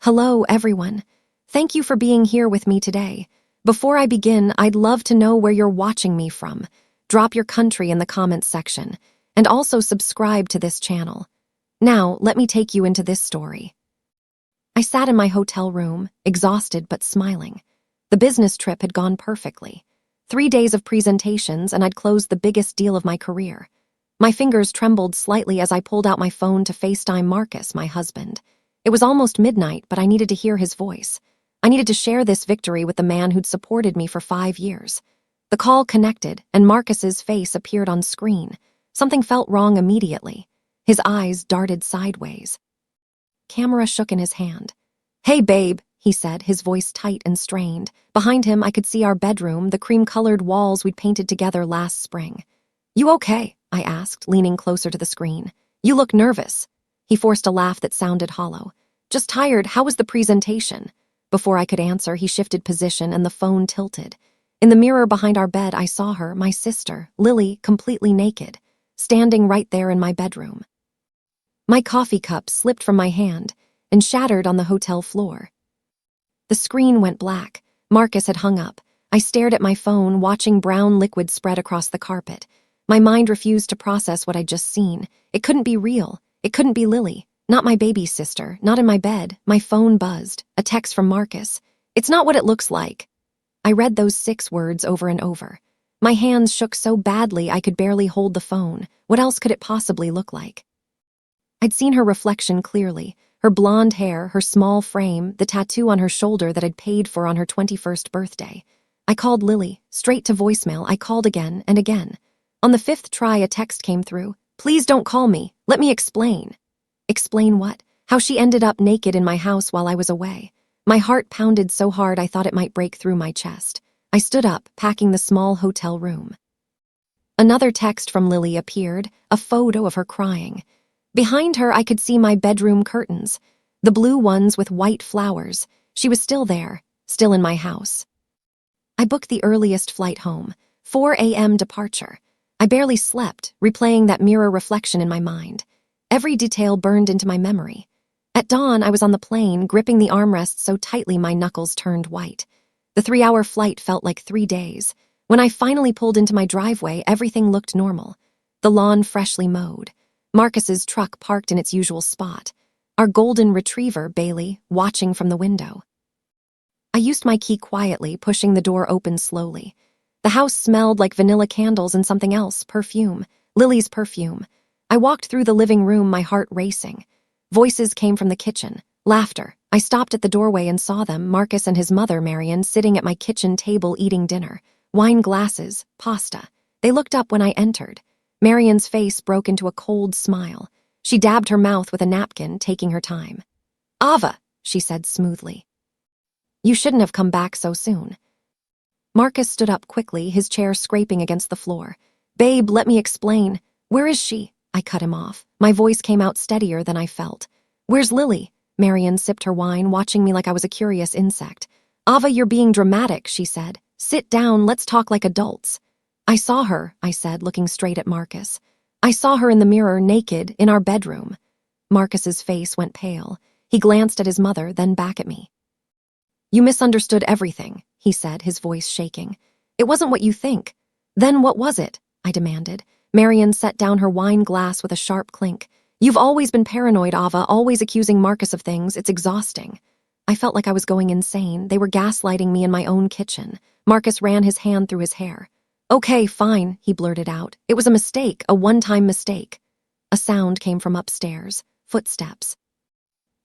Hello, everyone. Thank you for being here with me today. Before I begin, I'd love to know where you're watching me from. Drop your country in the comments section, and also subscribe to this channel. Now, let me take you into this story. I sat in my hotel room, exhausted but smiling. The business trip had gone perfectly. 3 days of presentations, and I'd closed the biggest deal of my career. My fingers trembled slightly as I pulled out my phone to FaceTime Marcus, my husband. It was almost midnight, but I needed to hear his voice. I needed to share this victory with the man who'd supported me for 5 years. The call connected, and Marcus's face appeared on screen. Something felt wrong immediately. His eyes darted sideways. Camera shook in his hand. "Hey, babe," he said, his voice tight and strained. Behind him, I could see our bedroom, the cream-colored walls we'd painted together last spring. "You okay?" I asked, leaning closer to the screen. "You look nervous." He forced a laugh that sounded hollow. "Just tired. How was the presentation?" Before I could answer, he shifted position and the phone tilted. In the mirror behind our bed, I saw her, my sister, Lily, completely naked, standing right there in my bedroom. My coffee cup slipped from my hand and shattered on the hotel floor. The screen went black. Marcus had hung up. I stared at my phone, watching brown liquid spread across the carpet. My mind refused to process what I'd just seen. It couldn't be real. It couldn't be Lily. Not my baby sister. Not in my bed. My phone buzzed. A text from Marcus. "It's not what it looks like." I read those 6 words over and over. My hands shook so badly I could barely hold the phone. What else could it possibly look like? I'd seen her reflection clearly. Her blonde hair, her small frame, the tattoo on her shoulder that I'd paid for on her 21st birthday. I called Lily. Straight to voicemail. I called again and again. On the 5th try, a text came through. "Please don't call me. Let me explain." Explain what? How she ended up naked in my house while I was away. My heart pounded so hard I thought it might break through my chest. I stood up, packing the small hotel room. Another text from Lily appeared, a photo of her crying. Behind her, I could see my bedroom curtains, the blue ones with white flowers. She was still there, still in my house. I booked the earliest flight home, 4 a.m. departure. I barely slept, replaying that mirror reflection in my mind. Every detail burned into my memory. At dawn, I was on the plane, gripping the armrest so tightly my knuckles turned white. The 3-hour flight felt like 3 days. When I finally pulled into my driveway, everything looked normal. The lawn freshly mowed. Marcus's truck parked in its usual spot. Our golden retriever, Bailey, watching from the window. I used my key quietly, pushing the door open slowly. The house smelled like vanilla candles and something else, perfume. Lily's perfume. I walked through the living room, my heart racing. Voices came from the kitchen. Laughter. I stopped at the doorway and saw them, Marcus and his mother, Marion, sitting at my kitchen table eating dinner. Wine glasses, pasta. They looked up when I entered. Marion's face broke into a cold smile. She dabbed her mouth with a napkin, taking her time. "Ava," she said smoothly. "You shouldn't have come back so soon." Marcus stood up quickly, his chair scraping against the floor. "Babe, let me explain." "Where is she?" I cut him off. My voice came out steadier than I felt. "Where's Lily?" Marion sipped her wine, watching me like I was a curious insect. "Ava, you're being dramatic," she said. "Sit down, let's talk like adults." "I saw her," I said, looking straight at Marcus. "I saw her in the mirror, naked, in our bedroom." Marcus's face went pale. He glanced at his mother, then back at me. "You misunderstood everything," he said, his voice shaking. "It wasn't what you think." "Then what was it?" I demanded. Marion set down her wine glass with a sharp clink. "You've always been paranoid, Ava, always accusing Marcus of things. It's exhausting." I felt like I was going insane. They were gaslighting me in my own kitchen. Marcus ran his hand through his hair. "Okay, fine," he blurted out. "It was a mistake, a one-time mistake." A sound came from upstairs. Footsteps.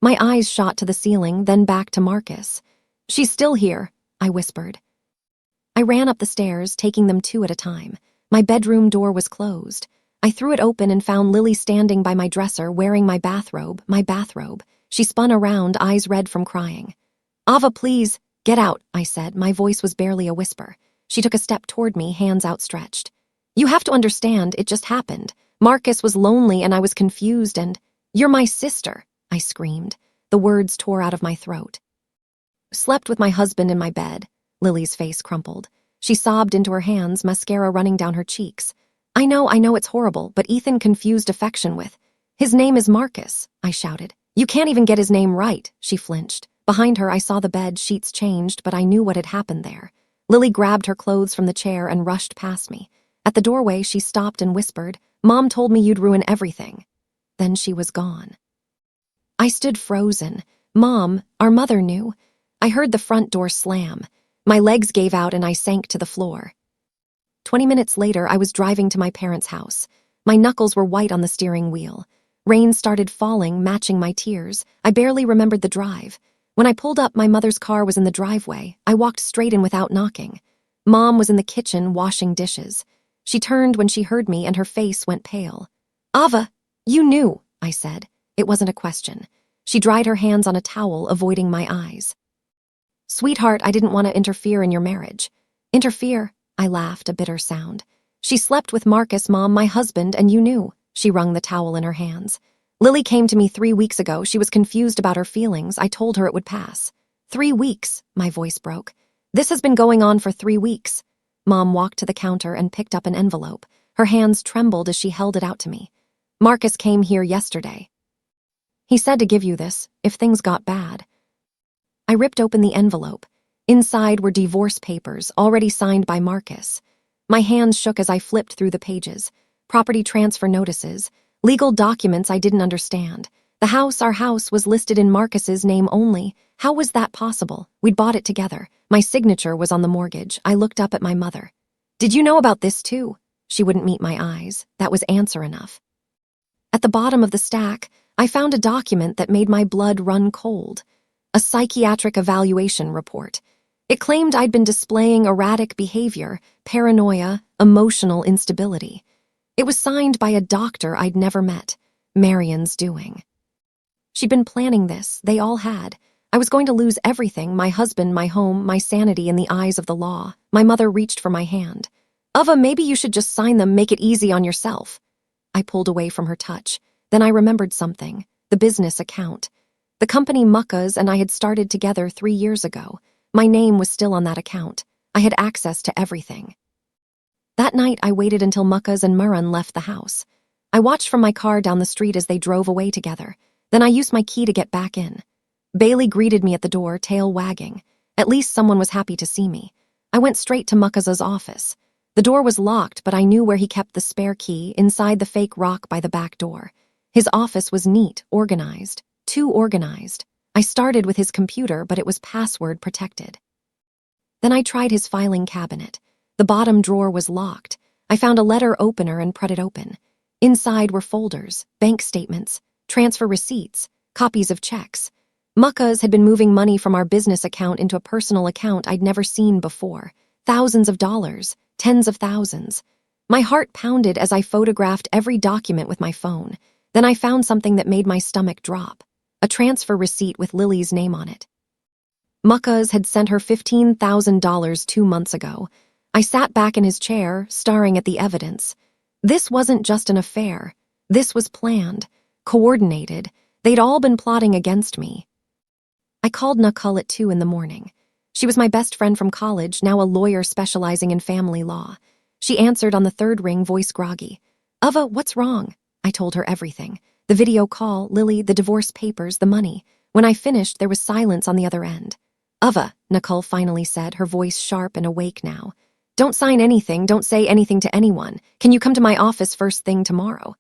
My eyes shot to the ceiling, then back to Marcus. "She's still here," I whispered. I ran up the stairs, taking them 2 at a time. My bedroom door was closed. I threw it open and found Lily standing by my dresser, wearing my bathrobe. She spun around, eyes red from crying. "Ava, please, get out," I said. My voice was barely a whisper. She took a step toward me, hands outstretched. "You have to understand, it just happened. Marcus was lonely and I was confused and—" "You're my sister," I screamed. The words tore out of my throat. "Slept with my husband in my bed." Lily's face crumpled. She sobbed into her hands, mascara running down her cheeks. I know it's horrible, but Ethan confused affection with—" His name is Marcus," I shouted. You can't even get his name right, she flinched. Behind her, I saw the bed sheets changed, but I knew what had happened there. Lily grabbed her clothes from the chair and rushed past me. At the doorway, she stopped and whispered, "Mom told me you'd ruin everything." Then she was gone. I stood frozen. Mom, our mother knew. I heard the front door slam. My legs gave out and I sank to the floor. 20 minutes later, I was driving to my parents' house. My knuckles were white on the steering wheel. Rain started falling, matching my tears. I barely remembered the drive. When I pulled up, my mother's car was in the driveway. I walked straight in without knocking. Mom was in the kitchen washing dishes. She turned when she heard me and her face went pale. "Ava, you knew," I said. It wasn't a question. She dried her hands on a towel, avoiding my eyes. "Sweetheart, I didn't want to interfere in your marriage." "Interfere?" I laughed, a bitter sound. "She slept with Marcus, Mom, my husband, and you knew." She wrung the towel in her hands. "Lily came to me 3 weeks ago. She was confused about her feelings. I told her it would pass." 3 weeks, my voice broke. "This has been going on for 3 weeks. Mom walked to the counter and picked up an envelope. Her hands trembled as she held it out to me. "Marcus came here yesterday. He said to give you this, if things got bad." I ripped open the envelope. Inside were divorce papers, already signed by Marcus. My hands shook as I flipped through the pages. Property transfer notices, legal documents I didn't understand. The house, our house, was listed in Marcus's name only. How was that possible? We'd bought it together. My signature was on the mortgage. I looked up at my mother. "Did you know about this too?" She wouldn't meet my eyes. That was answer enough. At the bottom of the stack, I found a document that made my blood run cold. A psychiatric evaluation report. It claimed I'd been displaying erratic behavior, paranoia, emotional instability. It was signed by a doctor I'd never met. Marion's doing. She'd been planning this. They all had. I was going to lose everything, my husband, my home, my sanity in the eyes of the law. My mother reached for my hand. "Ava, maybe you should just sign them, make it easy on yourself." I pulled away from her touch. Then I remembered something. The business account. The company Mucka's and I had started together 3 years ago. My name was still on that account. I had access to everything. That night, I waited until Mucka's and Murran left the house. I watched from my car down the street as they drove away together. Then I used my key to get back in. Bailey greeted me at the door, tail wagging. At least someone was happy to see me. I went straight to Mucka's office. The door was locked, but I knew where he kept the spare key, inside the fake rock by the back door. His office was neat, organized. Too organized. I started with his computer, but it was password protected. Then I tried his filing cabinet. The bottom drawer was locked. I found a letter opener and put it open. Inside were folders, bank statements, transfer receipts, copies of checks. Mucka's had been moving money from our business account into a personal account I'd never seen before. Thousands of dollars, tens of thousands. My heart pounded as I photographed every document with my phone. Then I found something that made my stomach drop. A transfer receipt with Lily's name on it. Mucka's had sent her $15,000 2 months ago. I sat back in his chair, staring at the evidence. This wasn't just an affair. This was planned, coordinated. They'd all been plotting against me. I called Nicole at 2 in the morning. She was my best friend from college, now a lawyer specializing in family law. She answered on the third ring, voice groggy. "Ava, what's wrong?" I told her everything. The video call, Lily, the divorce papers, the money. When I finished, there was silence on the other end. "Ava," Nicole finally said, her voice sharp and awake now. "Don't sign anything, don't say anything to anyone. Can you come to my office first thing tomorrow?"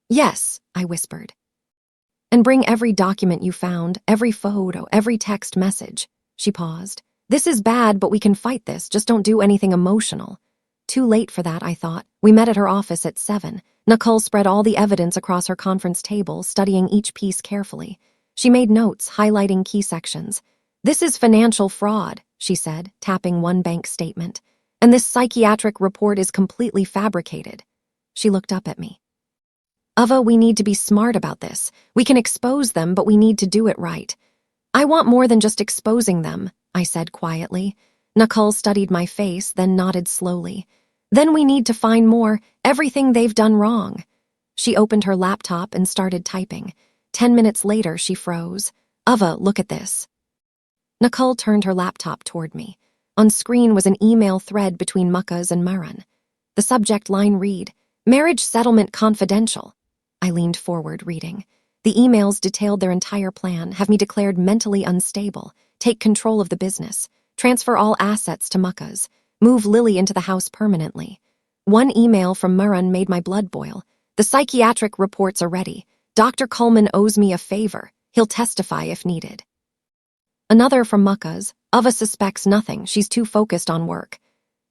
"Yes," I whispered. "And bring every document you found, every photo, every text message." She paused. "This is bad, but we can fight this. Just don't do anything emotional." Too late for that, I thought. We met at her office at 7. Nicole spread all the evidence across her conference table, studying each piece carefully. She made notes, highlighting key sections. "This is financial fraud," she said, tapping one bank statement. "And this psychiatric report is completely fabricated." She looked up at me. "Ava, we need to be smart about this. We can expose them, but we need to do it right." "I want more than just exposing them," I said quietly. Nicole studied my face, then nodded slowly. "Then we need to find more, everything they've done wrong." She opened her laptop and started typing. 10 minutes later, she froze. "Ava, look at this." Nicole turned her laptop toward me. On screen was an email thread between Mucka's and Murran. The subject line read, "Marriage Settlement Confidential." I leaned forward, reading. The emails detailed their entire plan, have me declared mentally unstable, take control of the business, transfer all assets to Mucka's, move Lily into the house permanently. One email from Murran made my blood boil. The psychiatric reports are ready. Dr. Coleman owes me a favor. He'll testify if needed. Another from Mucka's. Ava suspects nothing. She's too focused on work.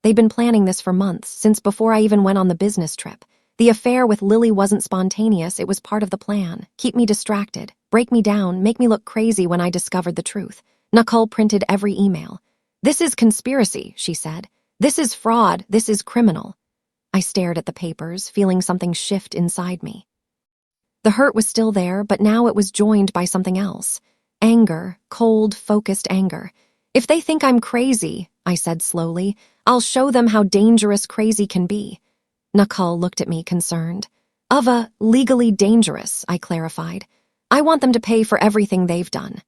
They'd been planning this for months, since before I even went on the business trip. The affair with Lily wasn't spontaneous, it was part of the plan. Keep me distracted, break me down, make me look crazy when I discovered the truth. Nicole printed every email. This is conspiracy, she said. This is fraud, this is criminal. I stared at the papers, feeling something shift inside me. The hurt was still there, but now it was joined by something else. Anger, cold, focused anger. If they think I'm crazy, I said slowly, I'll show them how dangerous crazy can be. Nicole looked at me concerned. Ava, legally dangerous, I clarified. I want them to pay for everything they've done.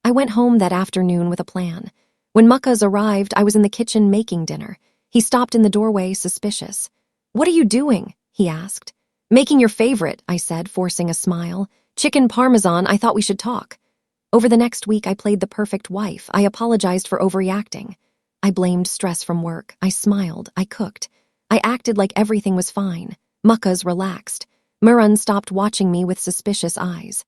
I went home that afternoon with a plan. When Mucka's arrived, I was in the kitchen making dinner. He stopped in the doorway, suspicious. What are you doing? He asked. Making your favorite, I said, forcing a smile. Chicken parmesan, I thought we should talk. Over the next week, I played the perfect wife. I apologized for overreacting. I blamed stress from work. I smiled. I cooked. I acted like everything was fine. Mucka's relaxed. Murran stopped watching me with suspicious eyes.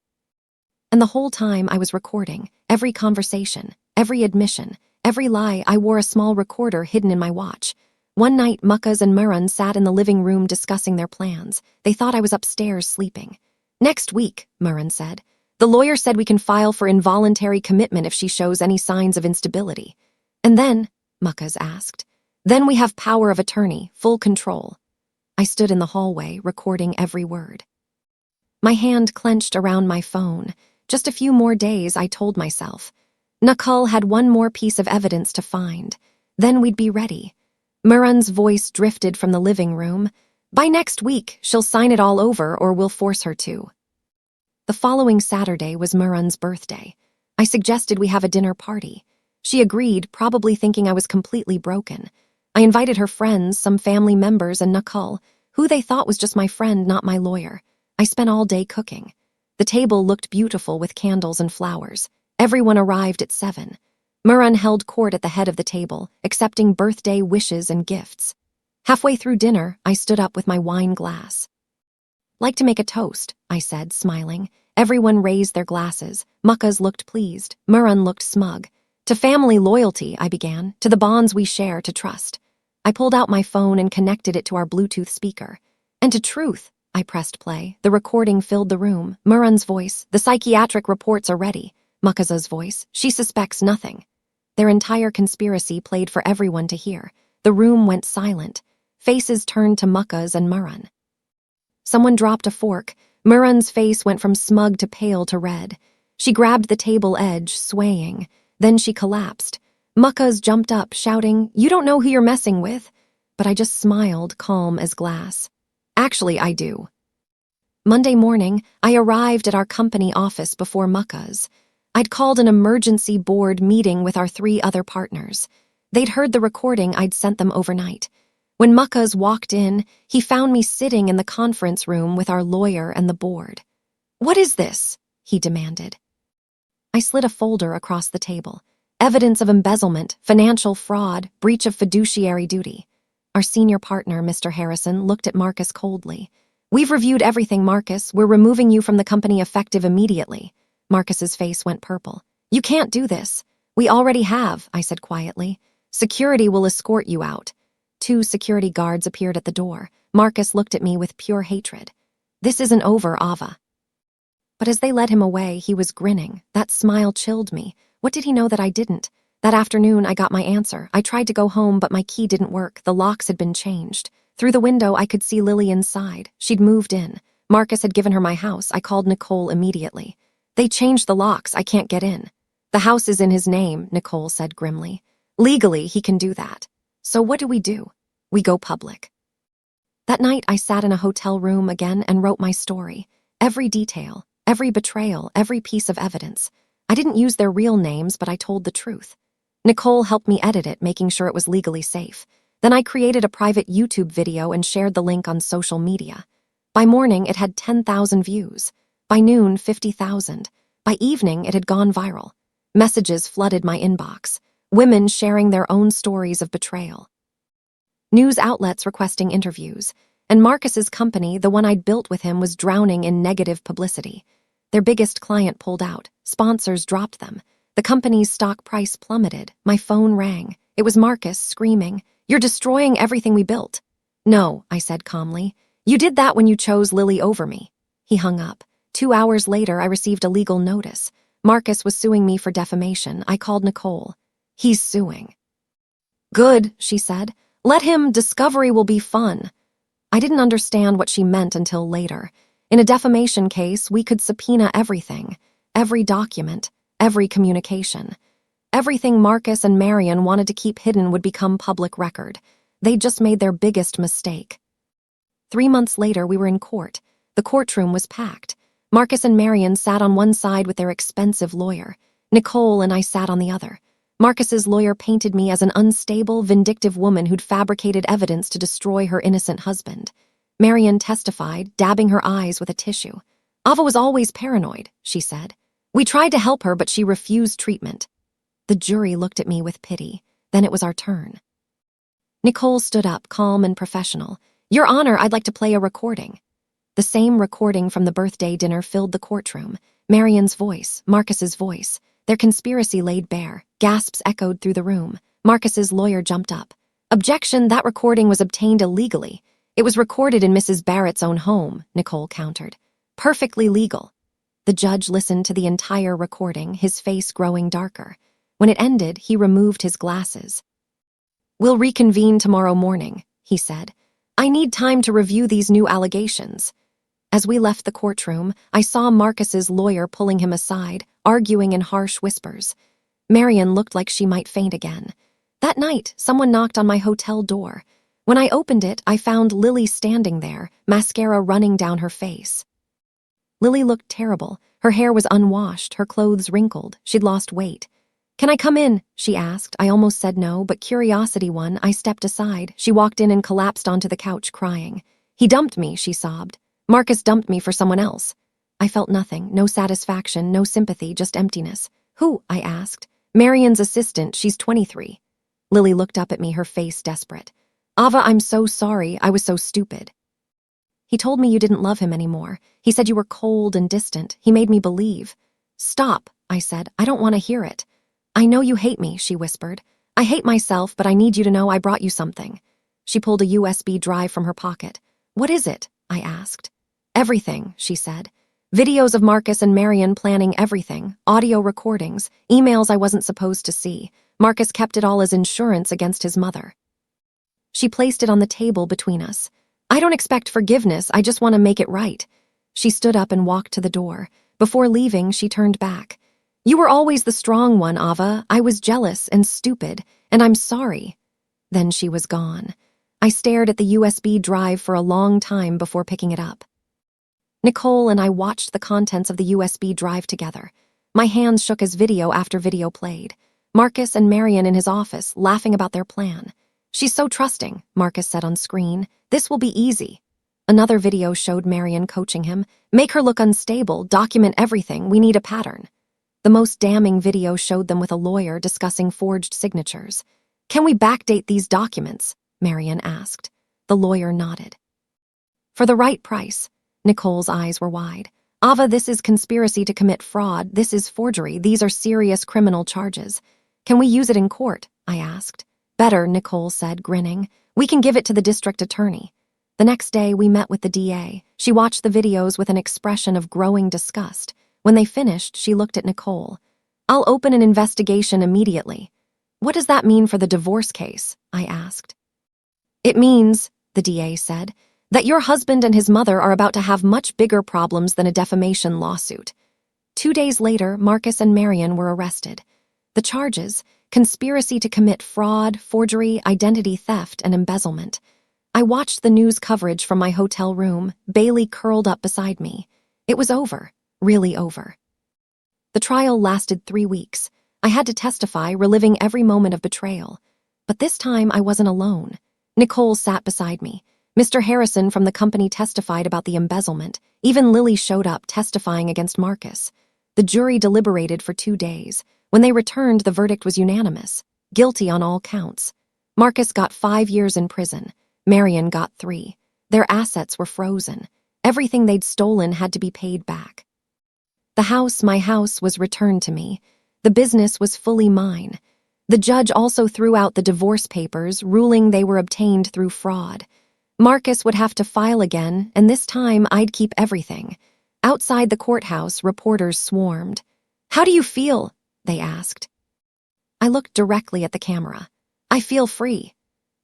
And the whole time I was recording, every conversation, every admission, every lie. I wore a small recorder hidden in my watch. One night, Mucka's and Murran sat in the living room discussing their plans. They thought I was upstairs sleeping. Next week, Murran said. The lawyer said we can file for involuntary commitment if she shows any signs of instability. And then, Mucka's asked, then we have power of attorney, full control. I stood in the hallway, recording every word. My hand clenched around my phone. Just a few more days, I told myself. Nicole had one more piece of evidence to find. Then we'd be ready. Murran's voice drifted from the living room. By next week, she'll sign it all over or we'll force her to. The following Saturday was Murran's birthday. I suggested we have a dinner party. She agreed, probably thinking I was completely broken. I invited her friends, some family members, and Nicole, who they thought was just my friend, not my lawyer. I spent all day cooking. The table looked beautiful with candles and flowers. Everyone arrived at 7. Murran held court at the head of the table, accepting birthday wishes and gifts. Halfway through dinner, I stood up with my wine glass. Like to make a toast, I said, smiling. Everyone raised their glasses. Mucka's looked pleased. Murran looked smug. To family loyalty, I began, to the bonds we share, to trust. I pulled out my phone and connected it to our Bluetooth speaker. And to truth, I pressed play. The recording filled the room. Murran's voice, the psychiatric reports are ready. Mucka's voice, she suspects nothing. Their entire conspiracy played for everyone to hear. The room went silent. Faces turned to Mucka's and Murran. Someone dropped a fork. Murran's face went from smug to pale to red. She grabbed the table edge, swaying. Then she collapsed. Mucka's jumped up, shouting, "You don't know who you're messing with." But I just smiled, calm as glass. Actually, I do. Monday morning, I arrived at our company office before Mucka's. I'd called an emergency board meeting with our 3 other partners. They'd heard the recording I'd sent them overnight. When Mucka's walked in, he found me sitting in the conference room with our lawyer and the board. "What is this?" he demanded. I slid a folder across the table. Evidence of embezzlement, financial fraud, breach of fiduciary duty. Our senior partner, Mr. Harrison, looked at Marcus coldly. "We've reviewed everything, Marcus. We're removing you from the company effective immediately." Marcus's face went purple. "You can't do this." "We already have," I said quietly. "Security will escort you out." 2 security guards appeared at the door. Marcus looked at me with pure hatred. "This isn't over, Ava." But as they led him away, he was grinning. That smile chilled me. What did he know that I didn't? That afternoon, I got my answer. I tried to go home, but my key didn't work. The locks had been changed. Through the window, I could see Lily inside. She'd moved in. Marcus had given her my house. I called Nicole immediately. "They changed the locks. I can't get in." "The house is in his name," Nicole said grimly. "Legally, he can do that." "So what do? We go public." That night, I sat in a hotel room again and wrote my story. Every detail. Every betrayal, every piece of evidence. I didn't use their real names, but I told the truth. Nicole helped me edit it, making sure it was legally safe. Then I created a private YouTube video and shared the link on social media. By morning, it had 10,000 views. By noon, 50,000. By evening, it had gone viral. Messages flooded my inbox. Women sharing their own stories of betrayal. News outlets requesting interviews. And Marcus's company, the one I'd built with him, was drowning in negative publicity. Their biggest client pulled out. Sponsors dropped them. The company's stock price plummeted. My phone rang. It was Marcus, screaming, "You're destroying everything we built." "No," I said calmly. "You did that when you chose Lily over me." He hung up. 2 hours later, I received a legal notice. Marcus was suing me for defamation. I called Nicole. "He's suing." "Good," she said. "Let him. Discovery will be fun." I didn't understand what she meant until later. In a defamation case, we could subpoena everything, every document, every communication. Everything Marcus and Marion wanted to keep hidden would become public record. They'd just made their biggest mistake. 3 months later, we were in court. The courtroom was packed. Marcus and Marion sat on one side with their expensive lawyer. Nicole and I sat on the other. Marcus's lawyer painted me as an unstable, vindictive woman who'd fabricated evidence to destroy her innocent husband. Marion testified, dabbing her eyes with a tissue. "Ava was always paranoid," she said. "We tried to help her, but she refused treatment." The jury looked at me with pity. Then it was our turn. Nicole stood up, calm and professional. "Your Honor, I'd like to play a recording." The same recording from the birthday dinner filled the courtroom. Marion's voice, Marcus's voice. Their conspiracy laid bare. Gasps echoed through the room. Marcus's lawyer jumped up. "Objection, that recording was obtained illegally. It was recorded in Mrs. Barrett's own home," Nicole countered. "Perfectly legal." The judge listened to the entire recording, his face growing darker. When it ended, he removed his glasses. "We'll reconvene tomorrow morning," he said. "I need time to review these new allegations." As we left the courtroom, I saw Marcus's lawyer pulling him aside, arguing in harsh whispers. Marion looked like she might faint again. That night, someone knocked on my hotel door. When I opened it, I found Lily standing there, mascara running down her face. Lily looked terrible. Her hair was unwashed, her clothes wrinkled. She'd lost weight. "Can I come in?" she asked. I almost said no, but curiosity won. I stepped aside. She walked in and collapsed onto the couch, crying. "He dumped me," she sobbed. "Marcus dumped me for someone else." I felt nothing, no satisfaction, no sympathy, just emptiness. "Who?" I asked. "Marion's assistant, she's 23. Lily looked up at me, her face desperate. "Ava, I'm so sorry, I was so stupid." "He told me you didn't love him anymore. He said you were cold and distant. He made me believe." "Stop," I said. "I don't want to hear it." "I know you hate me," she whispered. "I hate myself, but I need you to know I brought you something." She pulled a USB drive from her pocket. "What is it?" I asked. "Everything," she said. "Videos of Marcus and Marion planning everything, audio recordings, emails I wasn't supposed to see. Marcus kept it all as insurance against his mother." She placed it on the table between us. "I don't expect forgiveness, I just want to make it right." She stood up and walked to the door. Before leaving, she turned back. "You were always the strong one, Ava. I was jealous and stupid, and I'm sorry." Then she was gone. I stared at the USB drive for a long time before picking it up. Nicole and I watched the contents of the USB drive together. My hands shook as video after video played. Marcus and Marion in his office, laughing about their plan. "She's so trusting," Marcus said on screen. "This will be easy." Another video showed Marion coaching him. "Make her look unstable, document everything, we need a pattern." The most damning video showed them with a lawyer discussing forged signatures. "Can we backdate these documents?" Marion asked. The lawyer nodded. "For the right price." Nicole's eyes were wide. "Ava, this is conspiracy to commit fraud. This is forgery. These are serious criminal charges. Can we use it in court?" I asked. "Better," Nicole said, grinning. "We can give it to the district attorney." The next day, we met with the DA. She watched the videos with an expression of growing disgust. When they finished, she looked at Nicole. "I'll open an investigation immediately." "What does that mean for the divorce case?" I asked. "It means," the DA said, "that your husband and his mother are about to have much bigger problems than a defamation lawsuit." 2 days later, Marcus and Marion were arrested. The charges: conspiracy to commit fraud, forgery, identity theft, and embezzlement. I watched the news coverage from my hotel room, Bailey curled up beside me. It was over, really over. The trial lasted 3 weeks. I had to testify, reliving every moment of betrayal. But this time I wasn't alone. Nicole sat beside me. Mr. Harrison from the company testified about the embezzlement. Even Lily showed up testifying against Marcus. The jury deliberated for 2 days. When they returned, the verdict was unanimous. Guilty on all counts. Marcus got 5 years in prison. Marion got 3. Their assets were frozen. Everything they'd stolen had to be paid back. The house, my house, was returned to me. The business was fully mine. The judge also threw out the divorce papers, ruling they were obtained through fraud. Marcus would have to file again, and this time I'd keep everything. Outside the courthouse, reporters swarmed. "How do you feel?" they asked. I looked directly at the camera. "I feel free."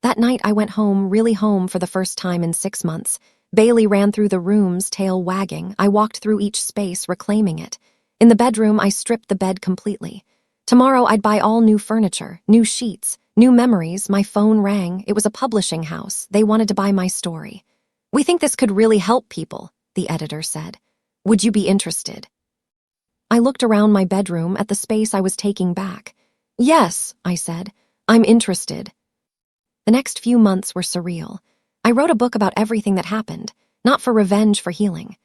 That night I went home, really home for the first time in 6 months. Bailey ran through the rooms, tail wagging. I walked through each space, reclaiming it. In the bedroom, I stripped the bed completely. Tomorrow I'd buy all new furniture, new sheets, new memories. My phone rang. It was a publishing house. They wanted to buy my story. "We think this could really help people," the editor said. "Would you be interested?" I looked around my bedroom at the space I was taking back. "Yes," I said. "I'm interested." The next few months were surreal. I wrote a book about everything that happened, not for revenge, for healing.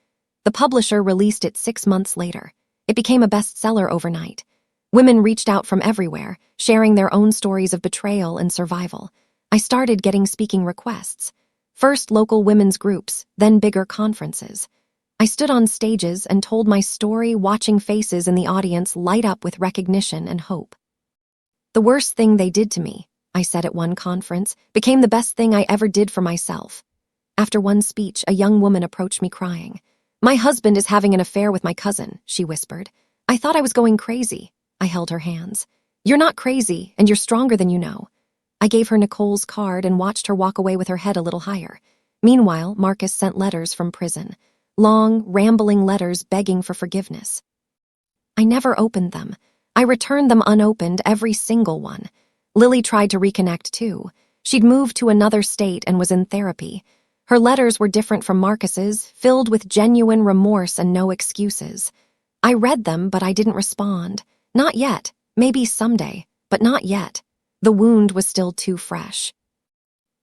The publisher released it 6 months later. It became a bestseller overnight. Women reached out from everywhere, sharing their own stories of betrayal and survival. I started getting speaking requests. First local women's groups, then bigger conferences. I stood on stages and told my story, watching faces in the audience light up with recognition and hope. "The worst thing they did to me," I said at one conference, "became the best thing I ever did for myself." After one speech, a young woman approached me crying. "My husband is having an affair with my cousin," she whispered. I thought I was going crazy. I held her hands. "You're not crazy, and you're stronger than you know." I gave her Nicole's card and watched her walk away with her head a little higher. Meanwhile, Marcus sent letters from prison. Long, rambling letters begging for forgiveness. I never opened them. I returned them unopened, every single one. Lily tried to reconnect too. She'd moved to another state and was in therapy. Her letters were different from Marcus's, filled with genuine remorse and no excuses. I read them, but I didn't respond. Not yet. Maybe someday, but not yet. The wound was still too fresh.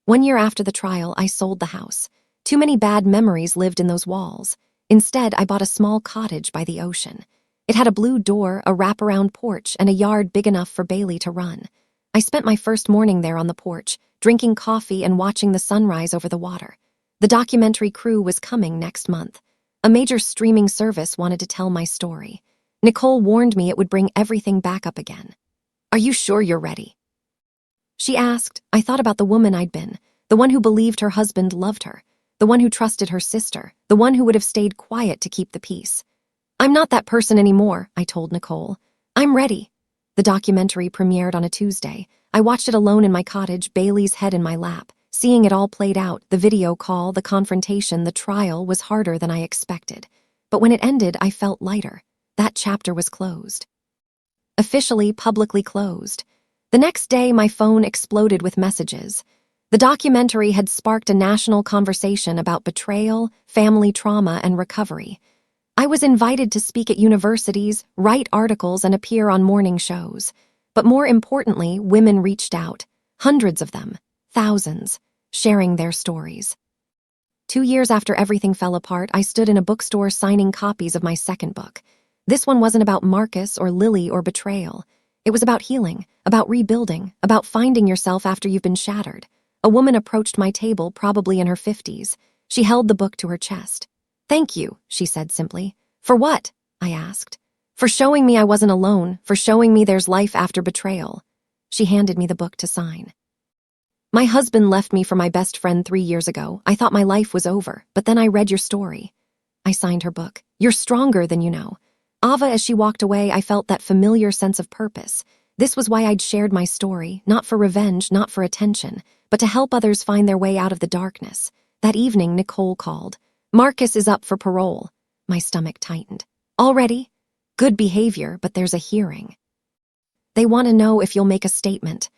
1 year after the trial, I sold the house. Too many bad memories lived in those walls. Instead, I bought a small cottage by the ocean. It had a blue door, a wraparound porch, and a yard big enough for Bailey to run. I spent my first morning there on the porch, drinking coffee and watching the sunrise over the water. The documentary crew was coming next month. A major streaming service wanted to tell my story. Nicole warned me it would bring everything back up again. "Are you sure you're ready?" She asked. I thought about the woman I'd been, the one who believed her husband loved her, the one who trusted her sister, the one who would have stayed quiet to keep the peace. "I'm not that person anymore," I told Nicole. "I'm ready." The documentary premiered on a Tuesday. I watched it alone in my cottage, Bailey's head in my lap. Seeing it all played out, the video call, the confrontation, the trial, was harder than I expected. But when it ended, I felt lighter. That chapter was closed. Officially, publicly closed. The next day, my phone exploded with messages. The documentary had sparked a national conversation about betrayal, family trauma, and recovery. I was invited to speak at universities, write articles, and appear on morning shows. But more importantly, women reached out. Hundreds of them. Thousands. Sharing their stories. 2 years after everything fell apart, I stood in a bookstore signing copies of my second book. This one wasn't about Marcus or Lily or betrayal. It was about healing, about rebuilding, about finding yourself after you've been shattered. A woman approached my table, probably in her 50s. She held the book to her chest. "Thank you," she said simply. "For what?" I asked. "For showing me I wasn't alone, for showing me there's life after betrayal." She handed me the book to sign. "My husband left me for my best friend 3 years ago. I thought my life was over, but then I read your story." I signed her book. "You're stronger than you know." Ava, as she walked away, I felt that familiar sense of purpose. This was why I'd shared my story, not for revenge, not for attention, but to help others find their way out of the darkness. That evening, Nicole called. "Marcus is up for parole." My stomach tightened. "Already?" "Good behavior, but there's a hearing. They want to know if you'll make a statement."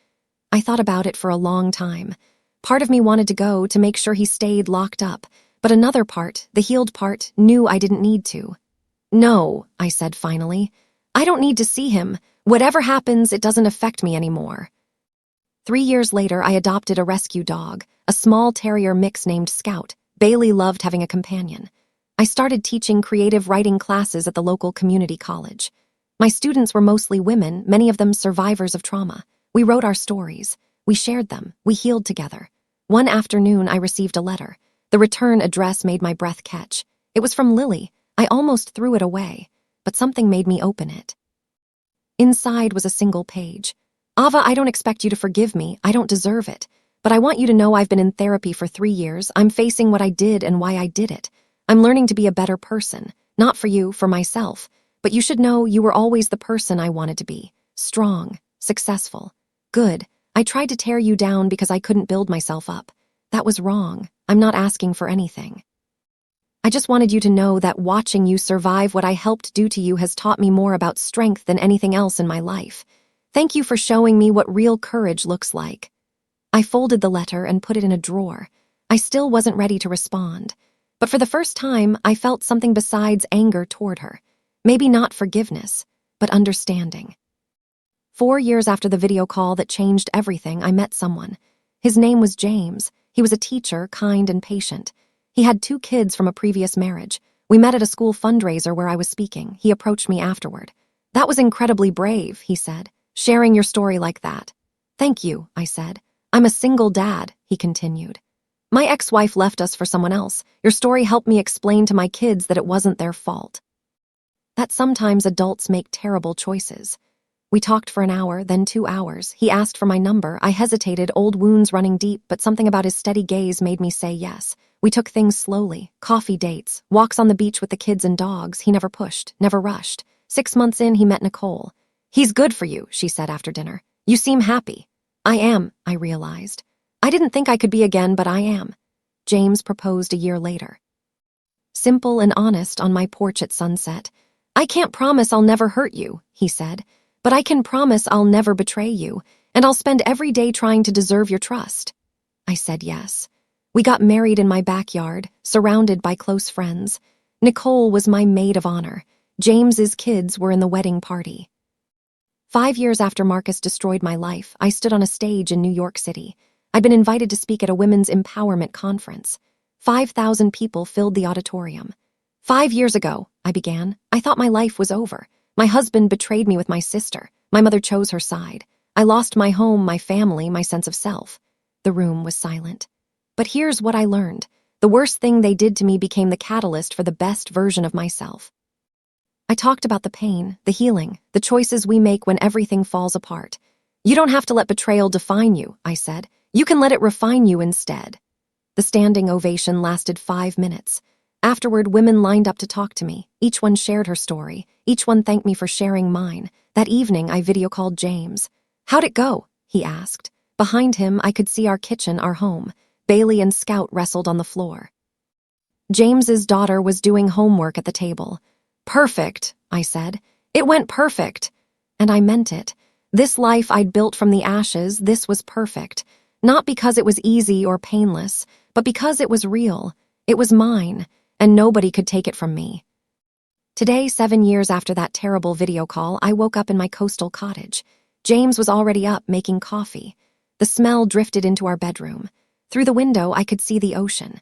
I thought about it for a long time. Part of me wanted to go to make sure he stayed locked up, but another part, the healed part, knew I didn't need to. "No," I said finally. "I don't need to see him. Whatever happens, it doesn't affect me anymore." 3 years later, I adopted a rescue dog, a small terrier mix named Scout. Bailey loved having a companion. I started teaching creative writing classes at the local community college. My students were mostly women, many of them survivors of trauma. We wrote our stories. We shared them. We healed together. One afternoon, I received a letter. The return address made my breath catch. It was from Lily. I almost threw it away, but something made me open it. Inside was a single page. Ava, I don't expect you to forgive me. I don't deserve it. But I want you to know I've been in therapy for 3 years. I'm facing what I did and why I did it. I'm learning to be a better person. Not for you, for myself. But you should know you were always the person I wanted to be. Strong, successful, good. I tried to tear you down because I couldn't build myself up. That was wrong. I'm not asking for anything. I just wanted you to know that watching you survive what I helped do to you has taught me more about strength than anything else in my life. Thank you for showing me what real courage looks like. I folded the letter and put it in a drawer. I still wasn't ready to respond. But for the first time, I felt something besides anger toward her. Maybe not forgiveness, but understanding. 4 years after the video call that changed everything, I met someone. His name was James. He was a teacher, kind and patient. He had 2 kids from a previous marriage. We met at a school fundraiser where I was speaking. He approached me afterward. That was incredibly brave, he said, sharing your story like that. Thank you, I said. I'm a single dad, he continued. My ex-wife left us for someone else. Your story helped me explain to my kids that it wasn't their fault. That sometimes adults make terrible choices. We talked for an hour, then 2 hours. He asked for my number. I hesitated, old wounds running deep, but something about his steady gaze made me say yes. We took things slowly. Coffee dates, walks on the beach with the kids and dogs. He never pushed, never rushed. 6 months in, he met Nicole. He's good for you, she said after dinner. You seem happy. I am, I realized. I didn't think I could be again, but I am. James proposed a year later. Simple and honest on my porch at sunset. I can't promise I'll never hurt you, he said. But I can promise I'll never betray you, and I'll spend every day trying to deserve your trust. I said yes. We got married in my backyard, surrounded by close friends. Nicole was my maid of honor. James's kids were in the wedding party. 5 years after Marcus destroyed my life, I stood on a stage in New York City. I'd been invited to speak at a women's empowerment conference. 5,000 people filled the auditorium. 5 years ago, I began, I thought my life was over. My husband betrayed me with my sister. My mother chose her side. I lost my home, my family, my sense of self. The room was silent. But here's what I learned. The worst thing they did to me became the catalyst for the best version of myself. I talked about the pain, the healing, the choices we make when everything falls apart. You don't have to let betrayal define you, I said. You can let it refine you instead. The standing ovation lasted 5 minutes. Afterward, women lined up to talk to me. Each one shared her story. Each one thanked me for sharing mine. That evening, I video called James. How'd it go? He asked. Behind him, I could see our kitchen, our home. Bailey and Scout wrestled on the floor. James's daughter was doing homework at the table. Perfect, I said. It went perfect. And I meant it. This life I'd built from the ashes, this was perfect. Not because it was easy or painless, but because it was real. It was mine. And nobody could take it from me. Today, 7 years after that terrible video call, I woke up in my coastal cottage. James was already up making coffee. The smell drifted into our bedroom. Through the window, I could see the ocean.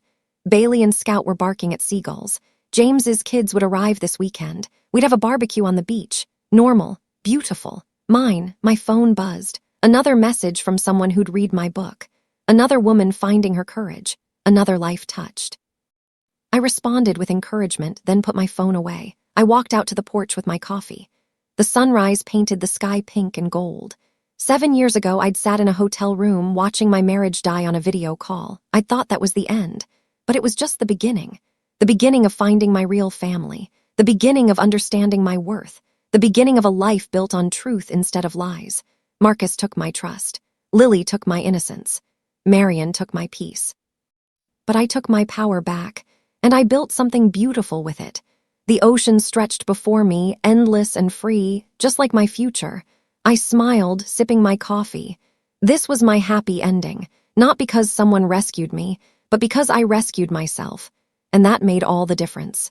Bailey and Scout were barking at seagulls. James's kids would arrive this weekend. We'd have a barbecue on the beach. Normal, beautiful. Mine, my phone buzzed. Another message from someone who'd read my book. Another woman finding her courage. Another life touched. I responded with encouragement, then put my phone away. I walked out to the porch with my coffee. The sunrise painted the sky pink and gold. 7 years ago, I'd sat in a hotel room watching my marriage die on a video call. I'd thought that was the end. But it was just the beginning. The beginning of finding my real family. The beginning of understanding my worth. The beginning of a life built on truth instead of lies. Marcus took my trust. Lily took my innocence. Marion took my peace. But I took my power back. And I built something beautiful with it. The ocean stretched before me, endless and free, just like my future. I smiled, sipping my coffee. This was my happy ending, not because someone rescued me, but because I rescued myself. And that made all the difference.